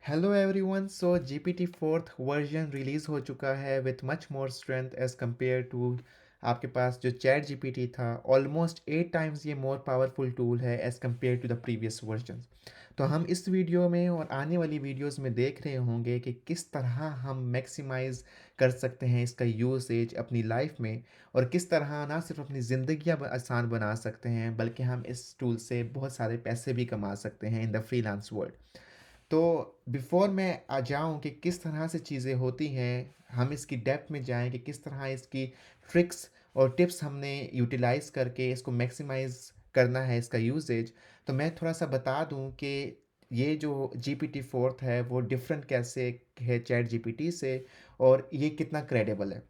Hello everyone. So GPT fourth version release हो चुका है with much more strength as compare to आपके पास जो चैट जीपीटी था। ऑलमोस्ट 8 टाइम्स ये मोर पावरफुल टूल है as compare to the previous version. तो हम इस वीडियो में और आने वाली वीडियोस में देख रहे होंगे कि किस तरह हम मैक्सिमाइज़ कर सकते हैं इसका यूसेज अपनी लाइफ में, और किस तरह ना सिर्फ अपनी ज़िंदगियाँ आसान बना सकते हैं बल्कि हम इस टूल से बहुत सारे पैसे भी कमा सकते हैं इन द फ्रीलांस वर्ल्ड। तो बिफ़ोर मैं आ जाऊँ कि किस तरह से चीज़ें होती हैं, हम इसकी डेप्थ में जाएँ कि किस तरह इसकी ट्रिक्स और टिप्स हमने यूटिलाइज़ करके इसको मैक्सिमाइज़ करना है इसका यूसेज। तो मैं थोड़ा-सा बता दूँ कि ये जो जीपीटी 4th है वो डिफ़रेंट कैसे है चैट जीपीटी से, और ये कितना क्रेडिबल है।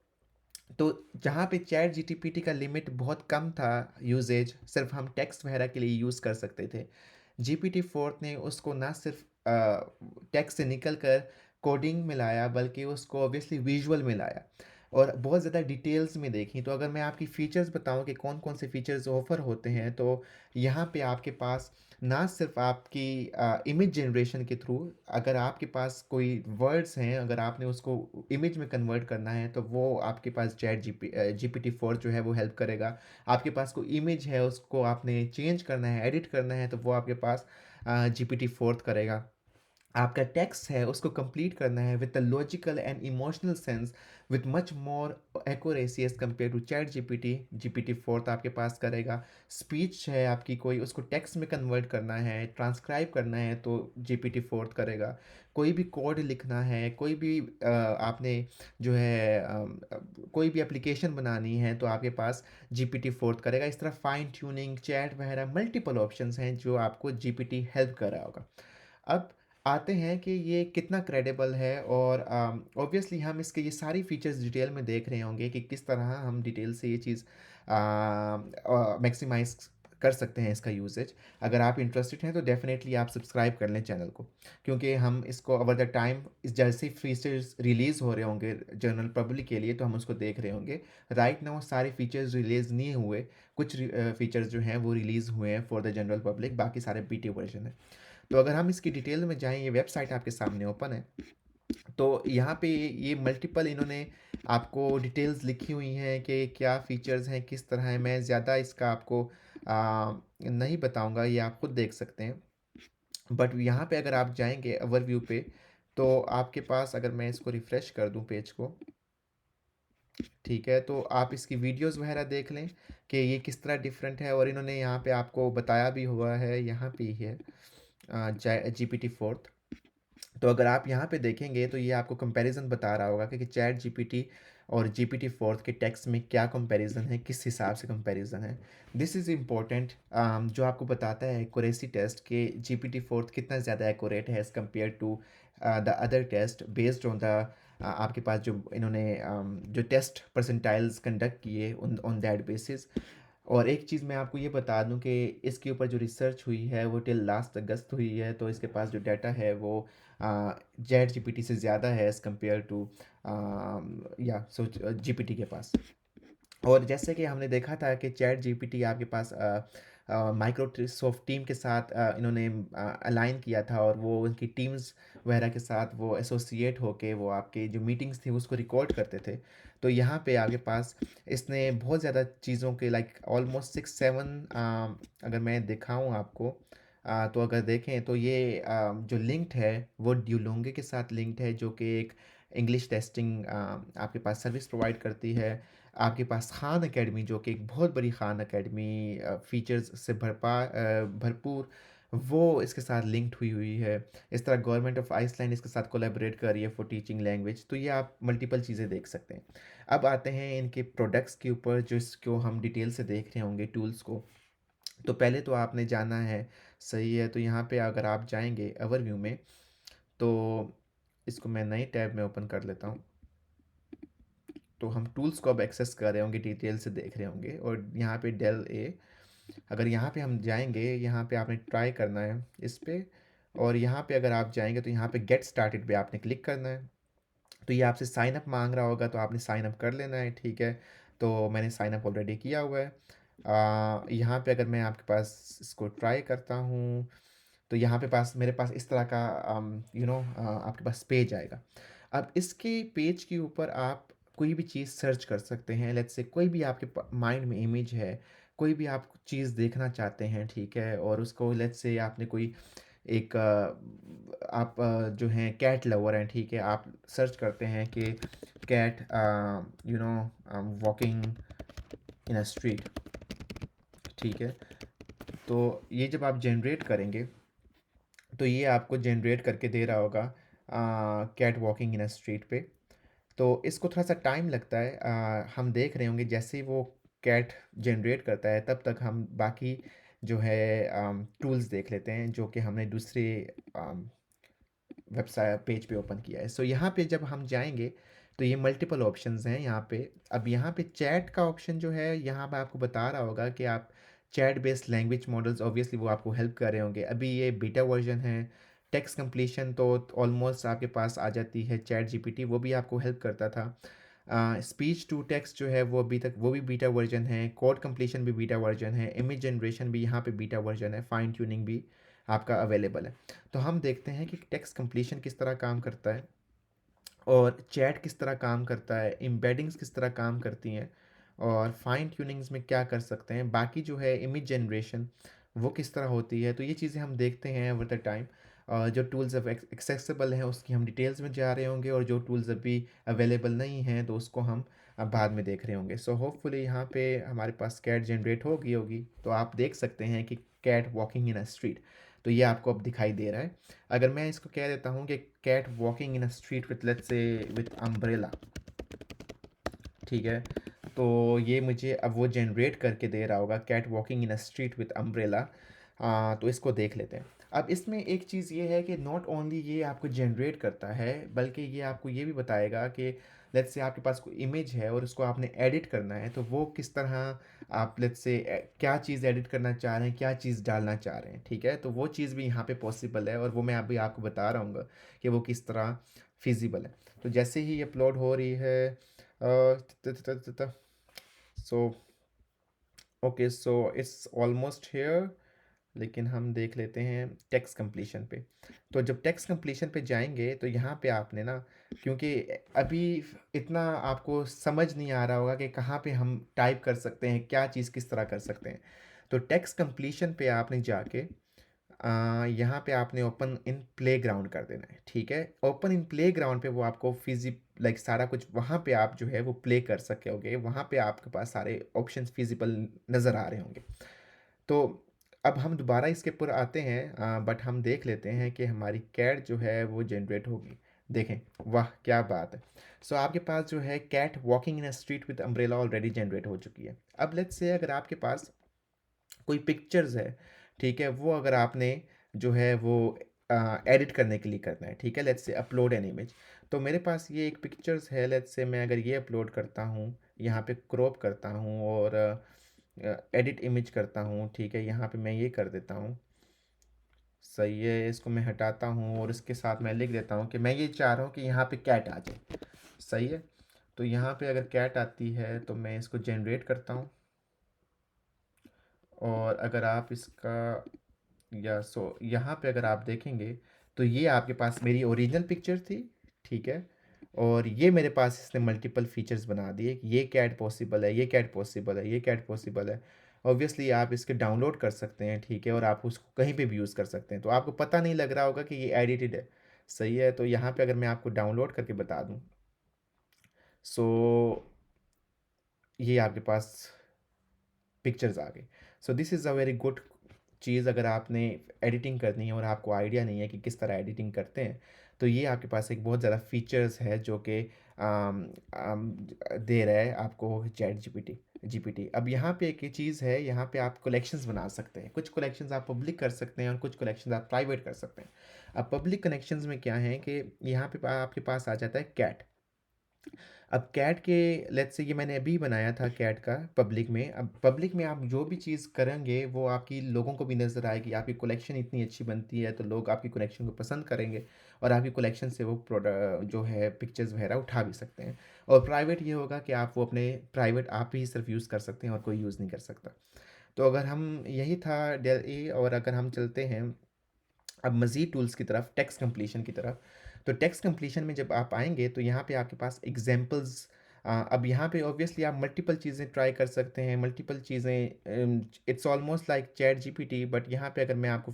तो जहाँ पे चैट जीटीपीटी का लिमिट बहुत कम था, यूसेज सिर्फ हम टेक्स्ट वगैरह के लिए यूज़ कर सकते थे, जीपीटी फोर्थ ने उसको ना सिर्फ टेक्स्ट से निकल कर कोडिंग में लाया बल्कि उसको ऑब्वियसली विजुअल में लाया और बहुत ज़्यादा डिटेल्स में देखी। तो अगर मैं आपकी फ़ीचर्स बताऊं कि कौन कौन से फ़ीचर्स ऑफ़र होते हैं, तो यहाँ पे आपके पास ना सिर्फ आपकी इमेज जनरेशन के थ्रू, अगर आपके पास कोई वर्ड्स हैं, अगर आपने उसको इमेज में कन्वर्ट करना है तो वो आपके पास चैट जीपीटी फोर जो है वो हेल्प करेगा। आपके पास कोई इमेज है उसको आपने चेंज करना है, एडिट करना है, तो वो आपके पास जीपीटी फोर्थ करेगा। आपका टेक्स्ट है उसको कंप्लीट करना है with the logical and emotional sense with much more accuracy as compare to chat GPT, GPT fourth आपके पास करेगा। स्पीच है आपकी कोई, उसको टेक्स्ट में कन्वर्ट करना है, ट्रांसक्राइब करना है, तो जीपीटी फोर्थ करेगा। कोई भी कोड लिखना है, कोई भी आपने जो है कोई भी एप्लीकेशन बनानी है, तो आपके पास जीपीटी फोर्थ करेगा। इस तरह फाइन ट्यूनिंग, चैट वगैरह मल्टीपल ऑप्शंस हैं जो आपको जीपीटी हेल्प कर रहा होगा। अब आते हैं कि ये कितना क्रेडिबल है, और ऑब्वियसली हम इसके ये सारी फीचर्स डिटेल में देख रहे होंगे कि किस तरह हम डिटेल से ये चीज़ मैक्सिमाइज कर सकते हैं इसका यूसेज। अगर आप इंटरेस्टेड हैं तो डेफिनेटली आप सब्सक्राइब कर लें चैनल को, क्योंकि हम इसको ओवर द टाइम इस जैसे फीचर्स रिलीज़ हो रहे होंगे जनरल पब्लिक के लिए तो हम उसको देख रहे होंगे। राइट नाउ सारे फीचर्स रिलीज़ नहीं हुए, कुछ फीचर्स जो हैं वो रिलीज़ हुए हैं फॉर द जनरल पब्लिक, बाकी सारे बीटी वर्जन है। तो अगर हम इसकी डिटेल में जाएँ, ये वेबसाइट आपके सामने ओपन है। तो यहाँ पे ये मल्टीपल इन्होंने आपको डिटेल्स लिखी हुई हैं कि क्या फ़ीचर्स हैं, किस तरह है। मैं ज़्यादा इसका आपको नहीं बताऊँगा, ये आप खुद देख सकते हैं। बट यहाँ पे अगर आप जाएँगे ओवरव्यू पे, तो आपके पास अगर मैं इसको रिफ़्रेश कर दूँ पेज को, ठीक है, तो आप इसकी वीडियोज़ वगैरह देख लें कि ये किस तरह डिफरेंट है, और इन्होंने यहाँ पे आपको बताया भी हुआ है, यहाँ पे ही है जीपीटी फोर्थ। तो अगर आप यहाँ पे देखेंगे तो ये आपको कंपैरिजन बता रहा होगा कि चैट जीपीटी और जीपीटी फोर्थ के टेक्स्ट में क्या कंपैरिजन है, किस हिसाब से कंपैरिजन है। दिस इज़ इम्पोर्टेंट, जो आपको बताता है एक्यूरेसी टेस्ट कि जीपीटी फोर्थ कितना ज़्यादा एक्यूरेट है as compare to the other test based on the आपके पास जो इन्होंने जो टेस्ट परसेंटाइल्स कंडक्ट किए ऑन ऑन दैट बेसिस। और एक चीज़ मैं आपको ये बता दूं कि इसके ऊपर जो रिसर्च हुई है वो टिल लास्ट अगस्त हुई है, तो इसके पास जो डाटा है वो चैट जीपीटी से ज़्यादा है एज़ कम्पेयर टू या सो जीपीटी के पास। और जैसे कि हमने देखा था कि चैट जीपीटी आपके पास माइक्रोसॉफ्ट टीम के साथ इन्होंने अलाइन किया था, और वो उनकी टीम्स वगैरह के साथ वो एसोसिएट होके वो आपके जो मीटिंग्स थी उसको रिकॉर्ड करते थे। तो यहाँ पे आपके पास इसने बहुत ज़्यादा चीज़ों के लाइक ऑलमोस्ट 6-7, अगर मैं दिखाऊँ आपको, तो अगर देखें तो ये जो लिंक्ड है वो ड्यूलोंगे के साथ लिंक्ड है, जो कि एक इंग्लिश टेस्टिंग आपके पास सर्विस प्रोवाइड करती है। आपके पास खान एकेडमी, जो कि एक बहुत बड़ी खान एकेडमी फ़ीचर्स से भरपूर, वो इसके साथ लिंक्ड हुई हुई है। इस तरह गवर्नमेंट ऑफ आइसलैंड इसके साथ कोलैबोरेट कर रही है फॉर टीचिंग लैंग्वेज। तो ये आप मल्टीपल चीज़ें देख सकते हैं। अब आते हैं इनके प्रोडक्ट्स के ऊपर, जिसको हम डिटेल से देख रहे होंगे टूल्स को। तो पहले तो आपने जाना है, सही है, तो यहाँ पे अगर आप जाएंगे ओवरव्यू में, तो इसको मैं नई टैब में ओपन कर लेता हूँ। तो हम टूल्स को अब एक्सेस कर रहे होंगे, डिटेल से देख रहे होंगे, और यहाँ पे डेल ए, अगर यहाँ पे हम जाएंगे, यहाँ पे आपने ट्राई करना है इस पे, और यहाँ पे अगर आप जाएंगे तो यहाँ पे गेट स्टार्टेड पे आपने क्लिक करना है। तो ये आपसे साइन अप मांग रहा होगा, तो आपने साइन अप कर लेना है, ठीक है। तो मैंने साइन अप ऑलरेडी किया हुआ है। यहाँ पे अगर मैं आपके पास इसको ट्राई करता हूँ, तो यहाँ पे पास मेरे पास इस तरह का आपके पास पेज आएगा। अब इसके पेज के ऊपर आप कोई भी चीज़ सर्च कर सकते हैं। लेट्स से कोई भी आपके माइंड में इमेज है, कोई भी आप चीज़ देखना चाहते हैं, ठीक है? और उसको लेट्स से आपने कोई एक आप जो हैं कैट लवर हैं, ठीक है? आप सर्च करते हैं कि cat walking in a street, ठीक है? तो ये जब आप जनरेट करेंगे तो ये आपको जनरेट करके दे रहा होगा cat walking in a street पे। तो इसको थोड़ा सा टाइम लगता है, हम देख रहे होंगे जैसे ही वो कैट जनरेट करता है तब तक हम बाकी जो है टूल्स देख लेते हैं जो कि हमने दूसरे वेबसाइट पेज पे ओपन किया है। सो यहाँ पे जब हम जाएंगे तो ये मल्टीपल ऑप्शंस हैं यहाँ पे। अब यहाँ पे चैट का ऑप्शन जो है यहाँ पे आपको बता रहा होगा कि आप chat based language models, obviously वो आपको हेल्प कर रहे होंगे। अभी ये बीटा वर्जन है। टेक्स्ट कंप्लीशन तो ऑलमोस्ट आपके पास आ जाती है, चैट जीपीटी वो भी आपको हेल्प करता था। स्पीच टू टेक्स्ट जो है वो अभी तक वो भी बीटा वर्जन है। कोड कंप्लीशन भी बीटा वर्जन है। इमेज जनरेशन भी यहाँ पे बीटा वर्जन है। फाइन ट्यूनिंग भी आपका अवेलेबल है। तो हम देखते हैं कि टेक्स्ट कंप्लीशन किस तरह काम करता है और चैट किस तरह काम करता है, एम्बेडिंग्स किस तरह काम करती हैं और फाइन ट्यूनिंग्स में क्या कर सकते हैं, बाकी जो है इमेज जनरेशन वो किस तरह होती है। तो ये चीज़ें हम देखते हैं ओवर द टाइम। जो टूल्स अब एक्सेसिबल हैं उसकी हम डिटेल्स में जा रहे होंगे और जो टूल्स अभी अवेलेबल नहीं हैं तो उसको हम बाद में देख रहे होंगे। सो होपफुली यहाँ पे हमारे पास कैट जनरेट हो गई होगी। तो आप देख सकते हैं कि cat walking in a street, तो ये आपको अब दिखाई दे रहा है। अगर मैं इसको कह देता हूँ कि cat walking in a street with let's say with umbrella, ठीक है? तो ये मुझे अब वो जनरेट करके दे रहा होगा cat walking in a street with umbrella. तो इसको देख लेते हैं। अब इसमें एक चीज़ ये है कि नॉट ओनली ये आपको जनरेट करता है बल्कि ये आपको ये भी बताएगा कि लेट्स से आपके पास कोई इमेज है और उसको आपने एडिट करना है तो वो किस तरह आप लेट्स से क्या चीज़ एडिट करना चाह रहे हैं, क्या चीज़ डालना चाह रहे हैं, ठीक है? तो वो चीज़ भी यहाँ पे पॉसिबल है और वो मैं अभी आपको बता रहा हूँ कि वो किस तरह फिजिबल है। तो जैसे ही अपलोड हो रही है so okay, so it's almost here. लेकिन हम देख लेते हैं टेक्स्ट कंप्लीशन पे। तो जब टेक्स्ट कंप्लीशन पे जाएंगे तो यहाँ पे आपने ना, क्योंकि अभी इतना आपको समझ नहीं आ रहा होगा कि कहाँ पे हम टाइप कर सकते हैं, क्या चीज़ किस तरह कर सकते हैं। तो टेक्स्ट कंप्लीशन पे आपने जाके यहाँ पे आपने ओपन इन प्लेग्राउंड कर देना है, ठीक है? ओपन इन प्लेग्राउंड पे वो आपको लाइक सारा कुछ वहाँ पे आप जो है वो प्ले कर सकोगे, वहाँ पे आपके पास सारे ऑप्शंस फिजिबल नज़र आ रहे होंगे। तो अब हम दोबारा इसके ऊपर आते हैं, बट हम देख लेते हैं कि हमारी कैट जो है वो जनरेट होगी। देखें, वाह क्या बात है। सो आपके पास जो है cat walking in a street with umbrella already generate हो चुकी है। अब लेट्स से अगर आपके पास कोई पिक्चर्स है, ठीक है? वो अगर आपने जो है वो एडिट करने के लिए करना है, ठीक है? Let's say upload an image. तो मेरे पास ये एक पिक्चर्स है, लेट्स से मैं अगर ये अपलोड करता हूँ, यहाँ पे क्रॉप करता हूँ और एडिट इमेज करता हूँ, ठीक है? यहाँ पे मैं ये कर देता हूँ, सही है, इसको मैं हटाता हूँ और इसके साथ मैं लिख देता हूँ कि मैं ये चाह रहा हूँ कि यहाँ पे कैट आ जाए, सही है? तो यहाँ पे अगर कैट आती है तो मैं इसको जनरेट करता हूँ और अगर आप इसका या सो यहाँ पे अगर आप देखेंगे तो ये आपके पास मेरी ओरिजिनल पिक्चर थी, ठीक है? और ये मेरे पास इसने मल्टीपल फीचर्स बना दिए कि ये कैट पॉसिबल है, ये कैट पॉसिबल है, ये कैट पॉसिबल है। ऑब्वियसली आप इसके डाउनलोड कर सकते हैं, ठीक है? और आप उसको कहीं पे भी यूज़ कर सकते हैं तो आपको पता नहीं लग रहा होगा कि ये एडिटेड है, सही है? तो यहाँ पे अगर मैं आपको डाउनलोड करके बता दूँ, सो ये आपके पास पिक्चर्स आ गई। So this is a very good चीज़। अगर आपने एडिटिंग करनी है और आपको आइडिया नहीं है कि किस तरह एडिटिंग करते हैं तो ये आपके पास एक बहुत ज़्यादा फीचर्स है जो कि दे रहा है आपको चैट जीपीटी। अब यहाँ पे एक चीज़ है, यहाँ पे आप कलेक्शंस बना सकते हैं। कुछ कलेक्शंस आप पब्लिक कर सकते हैं और कुछ कलेक्शंस आप प्राइवेट कर सकते हैं। अब पब्लिक कनेक्शंस में क्या है कि यहाँ पे आपके पास आ जाता है कैट। अब कैट के लेट्स से ये मैंने अभी बनाया था कैट का पब्लिक में। अब पब्लिक में आप जो भी चीज़ करेंगे वो आपकी लोगों को भी नज़र आएगी। आपकी कलेक्शन इतनी अच्छी बनती है तो लोग आपकी कलेक्शन को पसंद करेंगे और आपकी कलेक्शन से वो प्रोडक्ट जो है पिक्चर्स वगैरह उठा भी सकते हैं। और प्राइवेट ये होगा कि आप वो अपने प्राइवेट आप ही सिर्फ यूज़ कर सकते हैं और कोई यूज़ नहीं कर सकता। तो अगर हम यही था डेल ए, और अगर हम चलते हैं अब मज़ीद टूल्स की तरफ, टेक्स्ट कंप्लीशन की तरफ। तो टेक्स्ट कंप्लीशन में जब आप आएँगे तो यहाँ पे आपके पास एग्ज़ाम्पल्स, अब यहाँ पे ऑब्वियसली आप मल्टीपल चीज़ें ट्राई कर सकते हैं, मल्टीपल चीज़ें, it's almost like chat GPT, but यहाँ पे अगर मैं आपको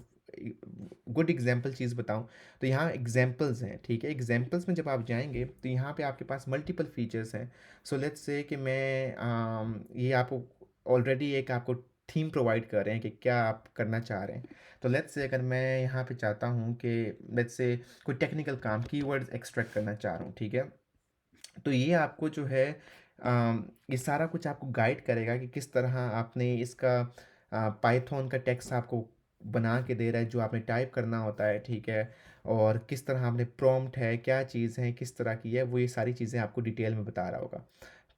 गुड एग्ज़ाम्पल चीज़ बताऊँ, तो यहाँ एग्ज़ाम्पल्स हैं, ठीक है? एग्ज़ाम्पल्स में जब आप जाएँगे तो यहाँ पे आपके पास मल्टीपल फीचर्स हैं। सो लेट्स से कि मैं ये आपको ऑलरेडी एक आपको थीम प्रोवाइड कर रहे हैं कि क्या आप करना चाह रहे हैं। तो लेट्स से अगर मैं यहाँ पे चाहता हूँ कि लेट्स से कोई टेक्निकल काम, कीवर्ड्स एक्सट्रैक्ट करना चाह रहा हूँ, ठीक है? तो ये आपको जो है ये सारा कुछ आपको गाइड करेगा कि किस तरह आपने इसका पाइथन का टेक्स्ट आपको बना के दे रहा है जो आपने टाइप करना होता है, ठीक है? और किस तरह आपने प्रॉम्प्ट है, क्या चीज़ है, किस तरह की है, वो ये सारी चीज़ें आपको डिटेल में बता रहा होगा।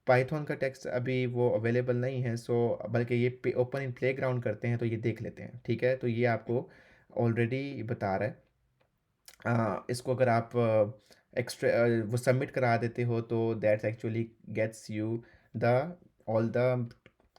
पाइथन का टेक्स्ट अभी वो अवेलेबल नहीं है, सो बल्कि ये ओपन इन प्लेग्राउंड करते हैं तो ये देख लेते हैं, ठीक है? तो ये आपको ऑलरेडी बता रहा है। इसको अगर आप एक्स्ट्रा वो सबमिट करा देते हो तो that's actually gets you the all the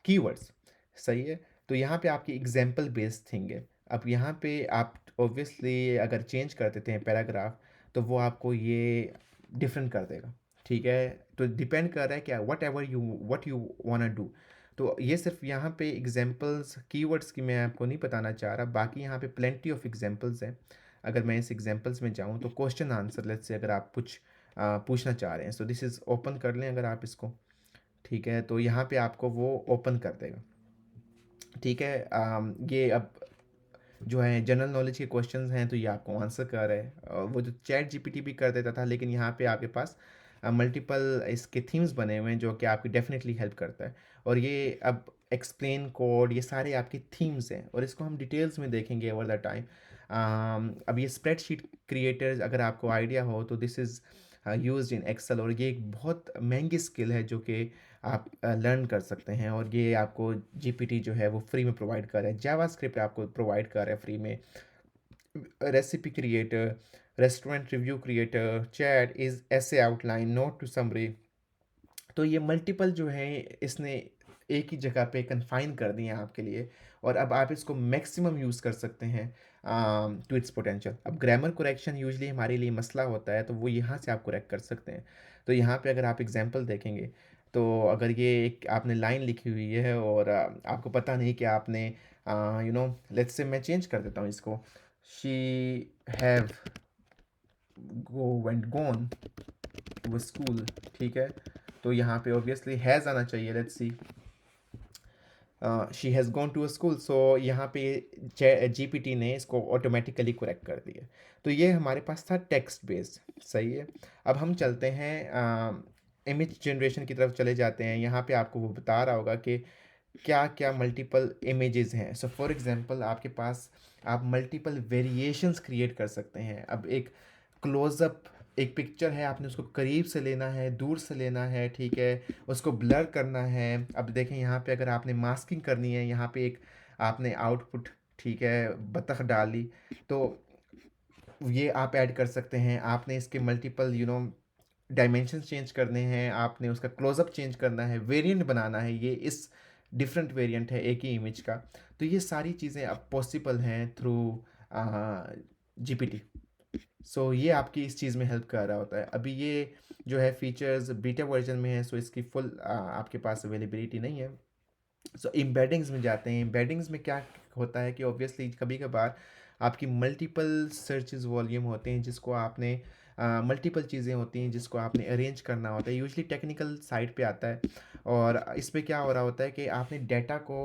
keywords, सही है? तो यहाँ पे आपकी एग्जाम्पल बेस्ड थिंग है। अब यहाँ पे आप ऑब्वियसली अगर चेंज कर देते हैं पैराग्राफ, तो वो आपको ये डिफरेंट कर देगा, ठीक है? तो डिपेंड कर रहा है क्या व्हाट यू वांना डू। तो ये सिर्फ यहाँ पे एग्जाम्पल्स कीवर्ड्स की मैं आपको नहीं बताना चाह रहा, बाकी यहाँ पे प्लेंटी ऑफ एग्जाम्पल्स हैं। अगर मैं इस एग्जांपल्स में जाऊँ तो क्वेश्चन आंसर लेट्स से अगर आप कुछ पूछना चाह रहे हैं, सो दिस इज़ ओपन कर लें अगर आप इसको, ठीक है? तो यहाँ पे आपको वो ओपन कर देगा, ठीक है? ये अब जो है जनरल नॉलेज के क्वेश्चंस हैं तो ये आपको आंसर कर रहा है। वो जो चैट जीपीटी भी कर देता था, लेकिन यहाँ पे आपके पास मल्टीपल इसके थीम्स बने हुए हैं जो कि आपकी डेफिनेटली हेल्प करता है। और ये अब एक्सप्लेन कोड, ये सारे आपकी थीम्स हैं और इसको हम डिटेल्स में देखेंगे ओवर द टाइम। अब ये स्प्रेडशीट क्रिएटर्स अगर आपको आइडिया हो तो this is used in Excel, और ये एक बहुत महंगी स्किल है जो कि आप लर्न कर सकते हैं, और ये आपको जीपीटी जो है वो फ्री में प्रोवाइड कर रहा है। जावास्क्रिप्ट आपको प्रोवाइड कर रहा है फ्री में। Recipe creator, restaurant review creator, chat is ऐसे आउटलाइन, नोट टू समरी। तो ये मल्टीपल जो है इसने एक ही जगह पे कन्फाइन कर दिए हैं आपके लिए, और अब आप इसको मैक्सिमम यूज़ कर सकते हैं टू इट्स पोटेंशियल। अब ग्रामर करेक्शन यूजुअली हमारे लिए मसला होता है, तो वो यहाँ से आप करेक्ट कर सकते हैं। तो यहाँ पे अगर आप एग्जांपल देखेंगे तो अगर ये एक आपने लाइन लिखी हुई है और आपको पता नहीं कि आपने लेट्स से मैं चेंज कर देता हूँ इसको, she have gone to school, ठीक है? तो यहाँ पे ऑब्वियसली हैज़ आना चाहिए, let's see, she has gone to a school. So यहाँ पे जीपीटी ने इसको ऑटोमेटिकली करेक्ट कर दिया। तो ये हमारे पास था टेक्स्ट बेस्ड, सही है? अब हम चलते हैं इमेज जनरेशन की तरफ चले जाते हैं। यहाँ पे आपको वो बता रहा होगा कि क्या क्या मल्टीपल इमेजेस हैं। सो फॉर एग्जांपल आपके पास आप मल्टीपल वेरिएशंस क्रिएट कर सकते हैं। अब एक क्लोज़अप एक पिक्चर है, आपने उसको करीब से लेना है, दूर से लेना है, ठीक है? उसको ब्लर करना है। अब देखें यहाँ पे अगर आपने मास्किंग करनी है, यहाँ पे एक आपने आउटपुट, ठीक है, बतख डाली, तो ये आप ऐड कर सकते हैं। आपने इसके मल्टीपल डायमेंशंस चेंज करने हैं, आपने उसका क्लोज़अप चेंज करना है, वेरिएंट बनाना है, ये इस डिफरेंट वेरिएंट है एक ही इमेज का। तो ये सारी चीज़ें अब पॉसिबल हैं थ्रू जीपीटी। सो ये आपकी इस चीज़ में हेल्प कर रहा होता है। अभी ये जो है फीचर्स बीटा वर्जन में है, सो इसकी फुल आपके पास अवेलेबिलिटी नहीं है। सो एम्बेडिंग्स में जाते हैं। एम्बेडिंग्स में क्या होता है कि ऑब्वियसली कभी कभार आपकी मल्टीपल सर्चेस वॉल्यूम होते हैं जिसको आपने मल्टीपल चीज़ें होती हैं जिसको आपने अरेंज करना होता है, यूजली टेक्निकल साइड पे आता है। और इस पे क्या हो रहा होता है कि आपने डाटा को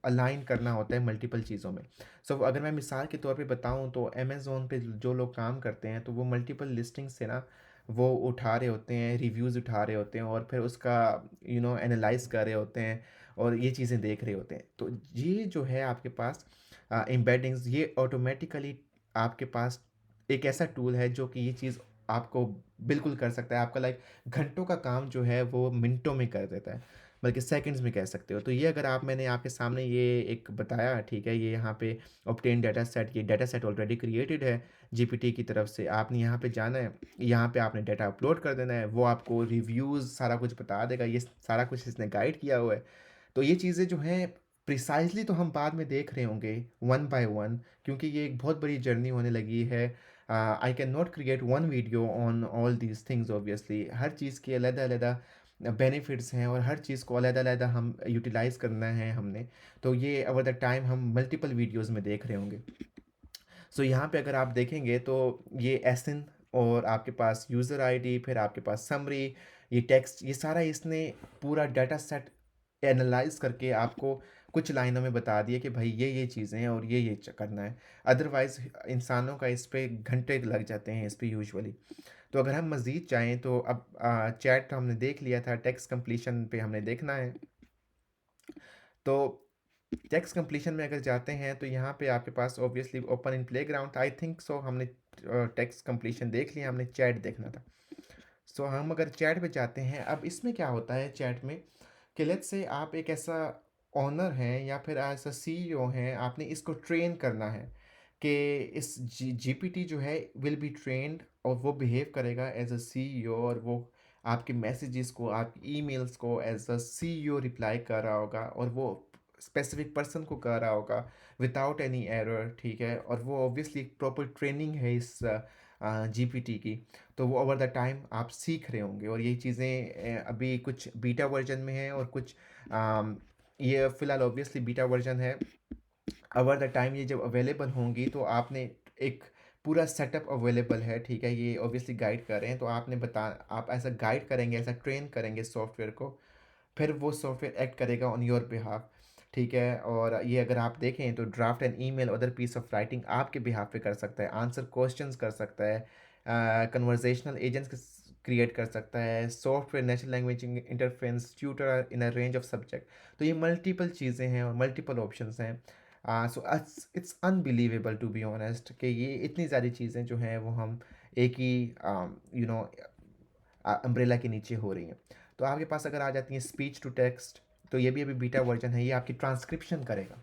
अलाइन करना होता है मल्टीपल चीज़ों में। सो अगर मैं मिसाल के तौर पे बताऊं तो अमेज़ोन पे जो लोग काम करते हैं तो वो मल्टीपल लिस्टिंग से ना वो उठा रहे होते हैं, रिव्यूज़ उठा रहे होते हैं और फिर उसका एनालाइज कर रहे होते हैं और ये चीज़ें देख रहे होते हैं। तो ये जो है आपके पास एम्बेडिंग्स, ये ऑटोमेटिकली आपके पास एक ऐसा टूल है जो कि ये चीज़ आपको बिल्कुल कर सकता है। आपका लाइक घंटों का काम जो है वो मिनटों में कर देता है, बल्कि सेकंड्स में कह सकते हो। तो ये अगर आप मैंने आपके सामने ये एक बताया, ठीक है? ये यहाँ पे ऑब्टेन डाटा सेट, ये डाटा सेट ऑलरेडी क्रिएटेड है जीपीटी की तरफ से। आपने यहाँ पे जाना है, यहाँ पे आपने डाटा अपलोड कर देना है, वो आपको रिव्यूज़ सारा कुछ बता देगा। ये सारा कुछ इसने गाइड किया हुआ है। तो ये चीज़ें जो हैं प्रिसाइज़ली तो हम बाद में देख रहे होंगे वन बाय वन, क्योंकि ये एक बहुत बड़ी जर्नी होने लगी है। I can not create one video on all these things obviously. हर चीज़ के अलग-अलग बेनिफिट्स हैं और हर चीज़ को अलग-अलग हम यूटिलाइज़ करना है हमने। तो ये ओवर द टाइम हम मल्टीपल वीडियोज़ में देख रहे होंगे। सो यहाँ पे अगर आप देखेंगे तो ये एसएन और आपके पास यूज़र आईडी, फिर आपके पास समरी, ये टेक्स्ट, ये सारा इसने पूरा डाटा सेट एनालाइज करके आपको कुछ लाइनों में बता दिया कि भाई ये चीज़ें हैं और ये करना है। अदरवाइज़ इंसानों का इस पे घंटे लग जाते हैं इस पे यूजुअली। तो अगर हम मज़ीद चाहें तो अब चैट तो हमने देख लिया था, टेक्स्ट कंप्लीशन पे हमने देखना है। तो टेक्स्ट कंप्लीशन में अगर जाते हैं तो यहाँ पे आपके पास obviously open in playground, I think so हमने टेक्स्ट कंप्लीशन देख लिया, हमने चैट देखना था। सो हम अगर चैट पे जाते हैं, अब इसमें क्या होता है चैट में कि लेट्स से आप एक ऐसा ओनर हैं या फिर ऐसा सीईओ हैं, आपने इसको ट्रेन करना है कि इस जीपीटी जो है विल बी ट्रेन्ड और वो बिहेव करेगा एज अ सीईओ, और वो आपके मैसेजेस को, आपकी ईमेल्स को एज अ सीईओ रिप्लाई कर रहा होगा, और वो स्पेसिफिक पर्सन को कर रहा होगा विदाउट एनी एरर, ठीक है। और वो ऑब्वियसली एक प्रॉपर ट्रेनिंग है इस जीपीटी की। तो वो ओवर द टाइम आप सीख रहे होंगे, और ये चीज़ें अभी कुछ बीटा वर्जन में है और कुछ ये फ़िलहाल ऑब्वियसली बीटा वर्जन है। ओवर द टाइम ये जब अवेलेबल होंगी तो आपने एक पूरा सेटअप अवेलेबल है, ठीक है। ये ऑब्वियसली गाइड कर रहे हैं, तो आपने बता आप ऐसा गाइड करेंगे, ऐसा ट्रेन करेंगे सॉफ्टवेयर को, फिर वो सॉफ्टवेयर एक्ट करेगा ऑन योर बिहाफ, ठीक है। और ये अगर आप देखें तो draft and email, other piece of writing आपके बिहाफ पे कर सकता है, आंसर क्वेश्चंस कर सकता है, कन्वर्जेशनल एजेंट्स क्रिएट कर सकता है, software natural language interference tutor in a range of subject. तो ये मल्टीपल चीज़ें हैं और मल्टीपल ऑप्शंस हैं। So it's unbelievable to be honest कि ये इतनी सारी चीज़ें जो हैं वो हम एक ही यू नो अम्ब्रेला के नीचे हो रही हैं। तो आपके पास अगर आ जाती हैं स्पीच टू टेक्स्ट, तो ये भी अभी बीटा वर्जन है, ये आपकी ट्रांसक्रिप्शन करेगा।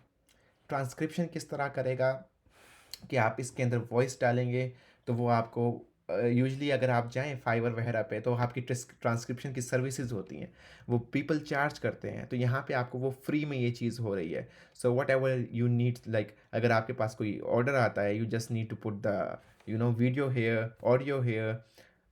ट्रांसक्रिप्शन किस तरह करेगा कि आप इसके अंदर वॉइस डालेंगे तो वो आपको यूजुअली अगर आप जाएँ फाइवर वगैरह पे तो आपकी ट्रांसक्रिप्शन की सर्विसेज होती हैं, वो पीपल चार्ज करते हैं, तो यहाँ पे आपको वो फ्री में ये चीज़ हो रही है। So whatever you need, like अगर आपके पास कोई ऑर्डर आता है, you just need to put the video here, audio here,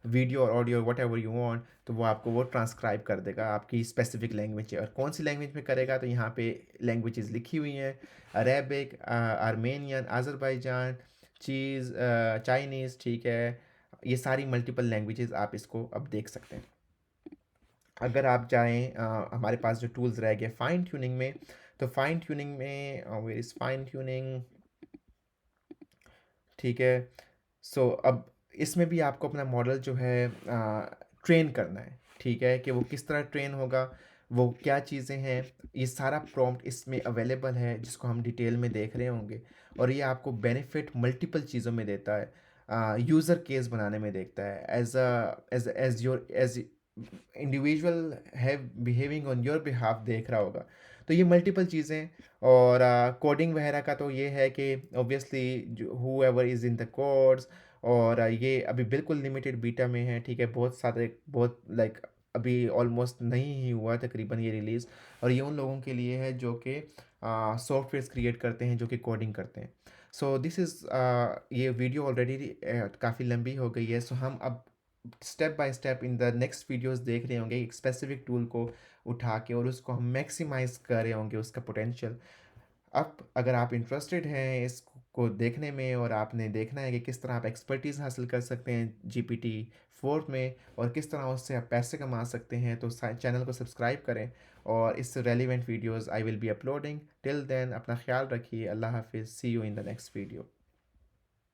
video और audio whatever you want, तो वो आपको वो ट्रांसक्राइब कर देगा आपकी स्पेसिफिक लैंग्वेज है। और कौन सी लैंग्वेज में करेगा, तो यहाँ पे लैंग्वेजेस लिखी हुई हैं, अरेबिक, आर्मेनियन, अज़रबैजान, चाइनीज़, ठीक है। ये सारी मल्टीपल लैंग्वेजेस आप इसको अब देख सकते हैं। अगर आप जाएँ हमारे पास जो टूल्स रह गए फाइन ट्यूनिंग में, तो फाइन ट्यूनिंग में वेयर इज़ फाइन ट्यूनिंग, ठीक है। सो अब इसमें भी आपको अपना मॉडल जो है ट्रेन करना है, ठीक है, कि वो किस तरह ट्रेन होगा, वो क्या चीज़ें हैं, ये सारा प्रॉम्प्ट इसमें अवेलेबल है जिसको हम डिटेल में देख रहे होंगे। और ये आपको बेनिफिट मल्टीपल चीज़ों में देता है, यूज़र केस बनाने में देखता है, एज योर एज इंडिविजुअल है बिहेविंग ऑन योर बिहाफ देख रहा होगा। तो ये मल्टीपल चीज़ें, और कोडिंग वगैरह का तो ये है कि ऑब्वियसली जो whoever is in the codes, और ये अभी बिल्कुल लिमिटेड बीटा में है, ठीक है। बहुत सारे बहुत लाइक अभी ऑलमोस्ट नहीं ही हुआ तकरीबन ये रिलीज़, और ये उन लोगों के लिए है जो कि सॉफ्टवेयर्स क्रिएट करते हैं, जो कि कोडिंग करते हैं। सो दिस इज़ ये वीडियो ऑलरेडी काफ़ी लंबी हो गई है, सो हम अब step by step in the next videos देख रहे होंगे एक स्पेसिफिक टूल को उठा के, और उसको हम मैक्सिमाइज कर रहे होंगे उसका पोटेंशियल। अब अगर आप इंटरेस्टेड हैं इसको देखने में, और आपने देखना है कि किस तरह आप एक्सपर्टीज़ हासिल कर सकते हैं जीपीटी 4 में, और किस तरह उससे आप पैसे कमा सकते हैं, तो चैनल को सब्सक्राइब करें, और इससे relevant videos I will be uploading. Till then अपना ख्याल रखिए, अल्लाह हाफिज़, see you in the next video.